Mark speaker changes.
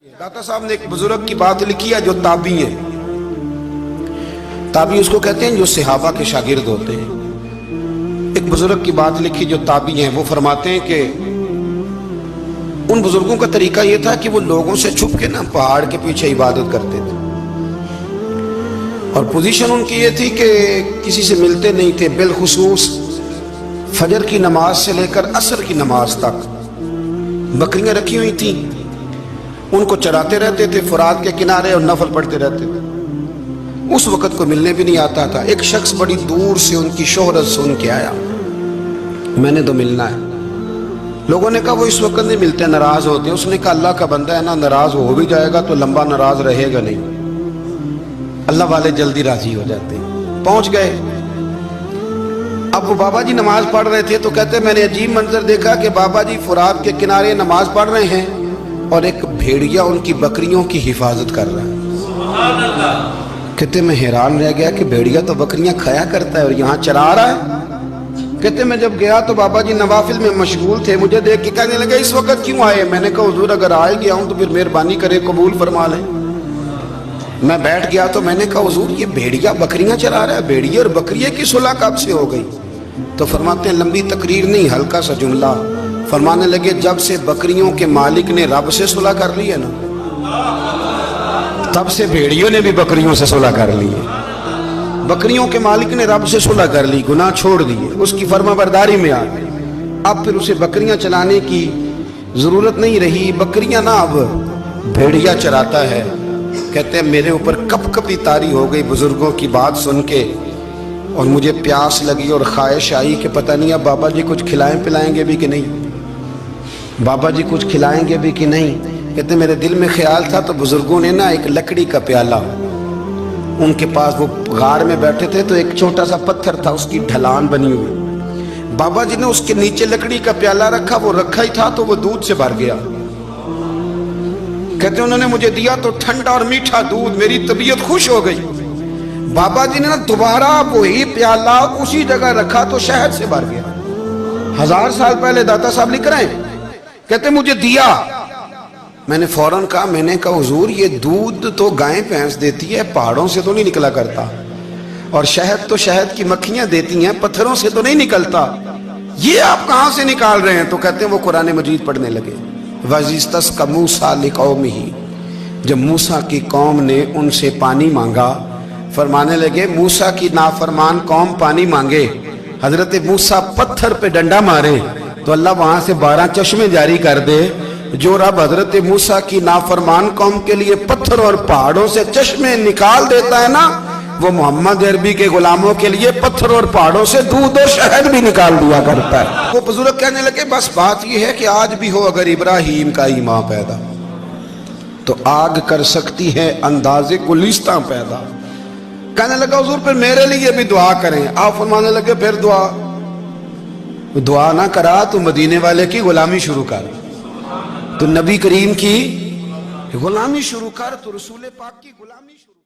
Speaker 1: दाता साहब ने एक बुजुर्ग की बात लिखी है जो ताबी है। ताबी उसको कहते हैं जो सहाबा के शागिर्द होते हैं। एक बुजुर्ग की बात लिखी जो ताबी हैं, वो फरमाते हैं कि उन बुजुर्गों का तरीका ये था कि वो लोगों से छुप के ना पहाड़ के पीछे इबादत करते थे और पोजीशन उनकी ये थी कि किसी से मिलते नहीं थे, बिलखुसूस फजर की नमाज से लेकर असर की नमाज तक बकरियां रखी हुई थी, उनको चराते रहते थे फुरात के किनारे और नफल पढ़ते रहते थे। उस वक्त को मिलने भी नहीं आता था। एक शख्स बड़ी दूर से उनकी शोहरत सुन के आया, मैंने तो मिलना है। लोगों ने कहा वो इस वक्त नहीं मिलते, नाराज होते। उसने कहा अल्लाह का बंदा है ना, नाराज हो भी जाएगा तो लंबा नाराज रहेगा नहीं, अल्लाह वाले जल्दी राजी हो जाते हैं। पहुंच गए। अब वो बाबा जी नमाज पढ़ रहे थे तो कहते मैंने अजीब मंजर देखा कि बाबा जी फुरात के किनारे नमाज पढ़ रहे हैं और एक भेड़िया उनकी बकरियों की हिफाजत कर रहा है। कहते मैं हैरान रह गया कि भेड़िया तो बकरियां खाया करता है और यहाँ चरा रहा है। कहते मैं जब गया तो बाबा जी नवाफिल में मशगूल थे, मुझे देख के कहने लगे इस वक्त क्यों आए। मैंने कहा हुजूर अगर आ गया हूं तो फिर मेहरबानी करे कबूल फरमा लें। मैं बैठ गया तो मैंने कहा हुजूर ये भेड़िया बकरियां चरा रहा है, भेड़िया और बकरिया की सुलह कब से हो गई? तो फरमाते हैं लंबी तकरीर नहीं, हल्का सा जुमला। फरमाने लगे जब से बकरियों के मालिक ने रब से सुलह कर ली है ना, तब से भेड़ियों ने भी बकरियों से सुलह कर ली है। बकरियों के मालिक ने रब से सुलह कर ली, गुनाह छोड़ दिए, उसकी फर्माबरदारी में आ गए। अब फिर उसे बकरियां चलाने की जरूरत नहीं रही, बकरियां ना अब भेड़िया चराता है। कहते हैं मेरे ऊपर कपकपी तारी हो गई बुजुर्गों की बात सुन के और मुझे प्यास लगी और ख्वाहिश आई कि पता नहीं अब बाबा जी कुछ खिलाएं पिलाएंगे भी कि नहीं, बाबा जी कुछ खिलाएंगे भी कि नहीं। कहते मेरे दिल में ख्याल था तो बुजुर्गों ने ना एक लकड़ी का प्याला, उनके पास वो गार में बैठे थे तो एक छोटा सा पत्थर था, उसकी ढलान बनी हुई, बाबा जी ने उसके नीचे लकड़ी का प्याला रखा, वो रखा ही था तो वो दूध से भर गया। कहते उन्होंने मुझे दिया तो ठंडा और मीठा दूध, मेरी तबीयत खुश हो गई। बाबा जी ने ना दोबारा वही प्याला उसी जगह रखा तो शहद से भर गया। 1000 साल पहले दाता साहब लिख रहे हैं। कहते मुझे दिया, मैंने फौरन कहा, मैंने कहा हुजूर ये दूध तो गाय भैंस देती है, पहाड़ों से तो नहीं निकला करता, और शहद तो शहद की मक्खियां देती हैं, पत्थरों से तो नहीं निकलता, ये आप कहां से निकाल रहे हैं? तो कहते हैं वो कुरान मजीद पढ़ने लगे। वज़िस्तस का मूसा लिकौमिही, जब मूसा की कौम ने उनसे पानी मांगा, फरमाने लगे मूसा की नाफरमान कौम पानी मांगे, हजरत मूसा पत्थर पे डंडा मारे तो अल्लाह वहां से 12 चश्मे जारी कर दे। जो रब हजरत मूसा की नाफरमान कौम के लिए पत्थर और पहाड़ों से चश्मे निकाल देता है ना, वो मोहम्मद अरबी के गुलामों के लिए पत्थर और पहाड़ों से दूध और शहद भी निकाल दिया करता है। वो बुजुर्ग कहने लगे बस बात यह है कि आज भी हो अगर इब्राहिम का ईमान पैदा तो आग कर सकती है अंदाजे गुलिस्तां पैदा। कहने लगा हुजूर फिर मेरे लिए भी दुआ करें। आप फरमाने लगे फिर दुआ ना करा तो मदीने वाले की गुलामी शुरू कर, तो नबी करीम की गुलामी शुरू कर, तो रसूल पाक की गुलामी शुरू